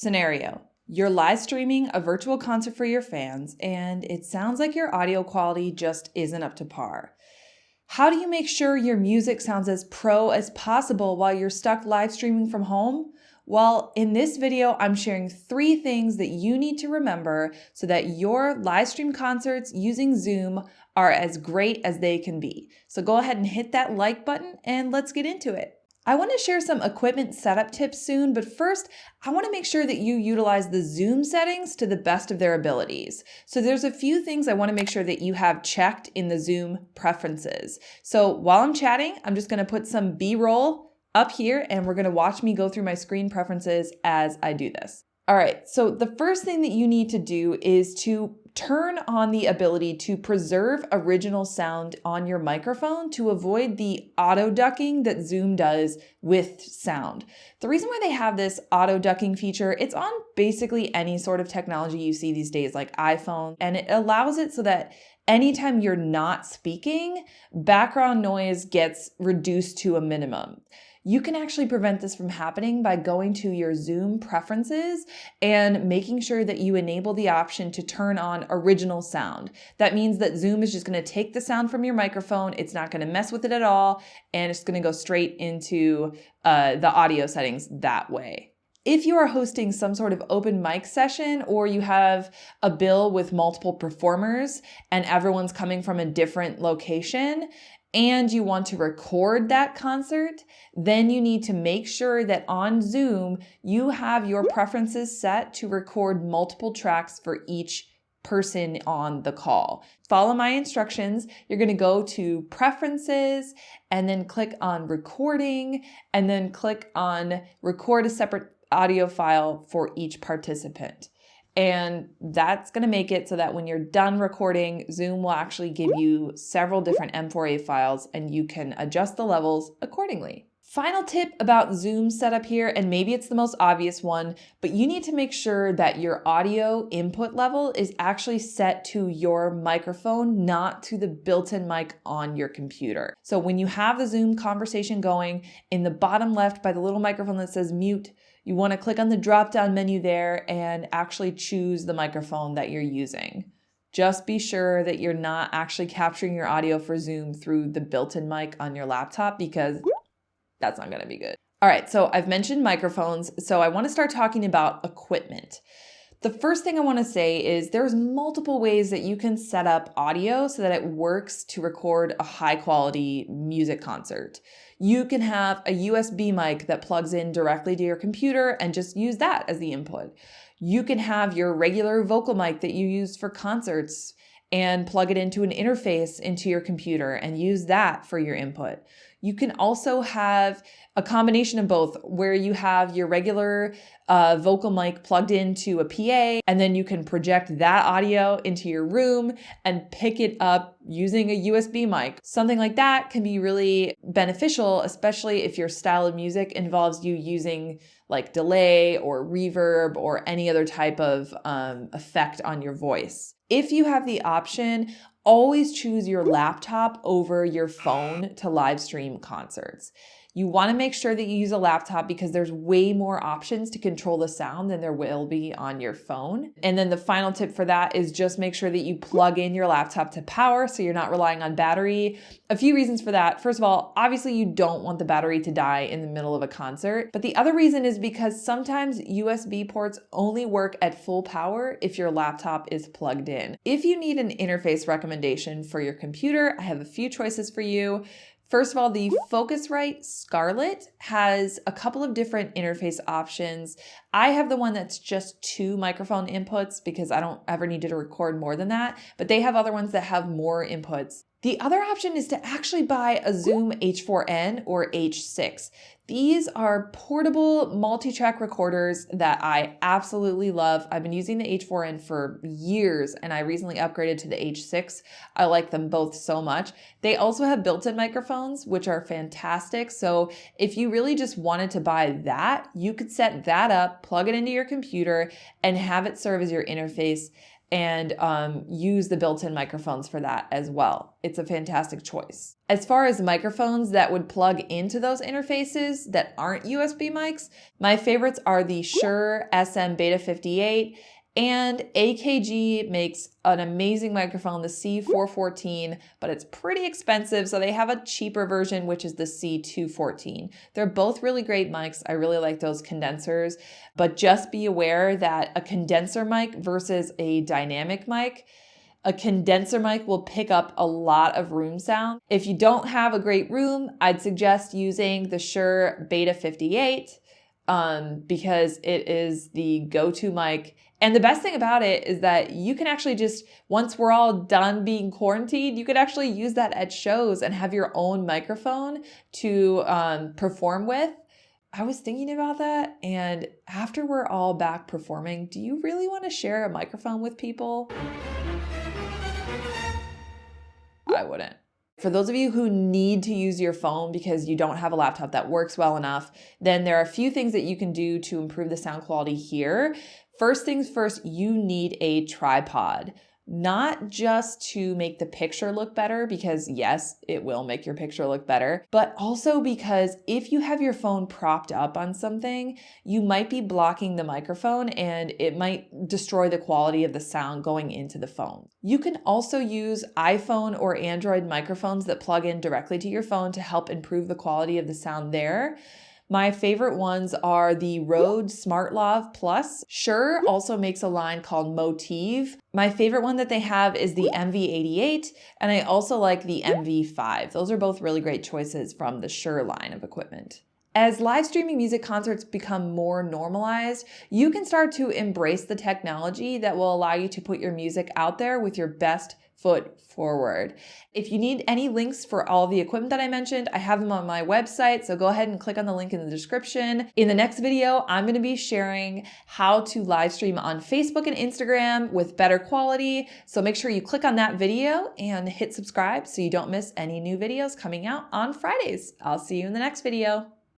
Scenario: you're live streaming a virtual concert for your fans, and it sounds like your audio quality just isn't up to par. How do you make sure your music sounds as pro as possible while you're stuck live streaming from home? Well, in this video, I'm sharing 3 things that you need to remember so that your live stream concerts using Zoom are as great as they can be. So go ahead and hit that like button and let's get into it. I want to share some equipment setup tips soon, but first, I want to make sure that you utilize the Zoom settings to the best of their abilities. So there's a few things I want to make sure that you have checked in the Zoom preferences. So while I'm chatting, I'm just going to put some B-roll up here and we're going to watch me go through my screen preferences as I do this. All right, so the first thing that you need to do is to turn on the ability to preserve original sound on your microphone to avoid the auto ducking that Zoom does with sound. The reason why they have this auto ducking feature, it's on basically any sort of technology you see these days, like iPhone, and it allows it so that anytime you're not speaking, background noise gets reduced to a minimum. You can actually prevent this from happening by going to your Zoom preferences and making sure that you enable the option to turn on original sound. That means that Zoom is just going to take the sound from your microphone. It's not going to mess with it at all, and it's going to go straight into the audio settings that way. If you are hosting some sort of open mic session or you have a bill with multiple performers and everyone's coming from a different location, and you want to record that concert, then you need to make sure that on Zoom, you have your preferences set to record multiple tracks for each person on the call. Follow my instructions. You're going to go to Preferences and then click on Recording and then click on Record a separate audio file for each participant. And that's going to make it so that when you're done recording, Zoom will actually give you several different M4A files and you can adjust the levels accordingly. Final tip about Zoom setup here, and maybe it's the most obvious one, but you need to make sure that your audio input level is actually set to your microphone, not to the built-in mic on your computer. So when you have the Zoom conversation going, in the bottom left by the little microphone that says mute, you want to click on the drop-down menu there and actually choose the microphone that you're using. Just be sure that you're not actually capturing your audio for Zoom through the built-in mic on your laptop because that's not going to be good. All right, so I've mentioned microphones, so I want to start talking about equipment. The first thing I want to say is there's multiple ways that you can set up audio so that it works to record a high quality music concert. You can have a USB mic that plugs in directly to your computer and just use that as the input. You can have your regular vocal mic that you use for concerts and plug it into an interface into your computer and use that for your input. You can also have a combination of both where you have your regular vocal mic plugged into a PA and then you can project that audio into your room and pick it up using a USB mic. Something like that can be really beneficial, especially if your style of music involves you using like delay or reverb or any other type of effect on your voice. If you have the option, always choose your laptop over your phone to live stream concerts. You want to make sure that you use a laptop because there's way more options to control the sound than there will be on your phone. And then the final tip for that is just make sure that you plug in your laptop to power so you're not relying on battery. A few reasons for that. First of all, obviously you don't want the battery to die in the middle of a concert. But the other reason is because sometimes USB ports only work at full power if your laptop is plugged in. If you need an interface recommendation for your computer, I have a few choices for you. First of all, the Focusrite Scarlett has a couple of different interface options. I have the one that's just 2 microphone inputs because I don't ever need to record more than that, but they have other ones that have more inputs. The other option is to actually buy a Zoom H4n or H6. These are portable multi-track recorders that I absolutely love. I've been using the H4n for years and I recently upgraded to the H6. I like them both so much. They also have built-in microphones, which are fantastic. So if you really just wanted to buy that, you could set that up, plug it into your computer, and have it serve as your interface. and use the built-in microphones for that as well. It's a fantastic choice. As far as microphones that would plug into those interfaces that aren't USB mics, my favorites are the Shure SM Beta 58, and AKG makes an amazing microphone, the C414, but it's pretty expensive, so they have a cheaper version, which is the C214. They're both really great mics. I really like those condensers, but just be aware that a condenser mic versus a dynamic mic, a condenser mic will pick up a lot of room sound. If you don't have a great room, I'd suggest using the Shure Beta 58 because it is the go-to mic. And the best thing about it is that you can actually just, once we're all done being quarantined, you could actually use that at shows and have your own microphone to perform with. I was thinking about that, and after we're all back performing, do you really want to share a microphone with people? I wouldn't. For those of you who need to use your phone because you don't have a laptop that works well enough, then there are a few things that you can do to improve the sound quality here. First things first, you need a tripod. Not just to make the picture look better, because yes, it will make your picture look better, but also because if you have your phone propped up on something, you might be blocking the microphone and it might destroy the quality of the sound going into the phone. You can also use iPhone or Android microphones that plug in directly to your phone to help improve the quality of the sound there. My favorite ones are the Rode SmartLav Plus. Shure also makes a line called Motive. My favorite one that they have is the MV88, and I also like the MV5. Those are both really great choices from the Shure line of equipment. As live streaming music concerts become more normalized, you can start to embrace the technology that will allow you to put your music out there with your best foot forward. If you need any links for all the equipment that I mentioned, I have them on my website, so go ahead and click on the link in the description. In the next video, I'm going to be sharing how to live stream on Facebook and Instagram with better quality, so make sure you click on that video and hit subscribe so you don't miss any new videos coming out on Fridays. I'll see you in the next video.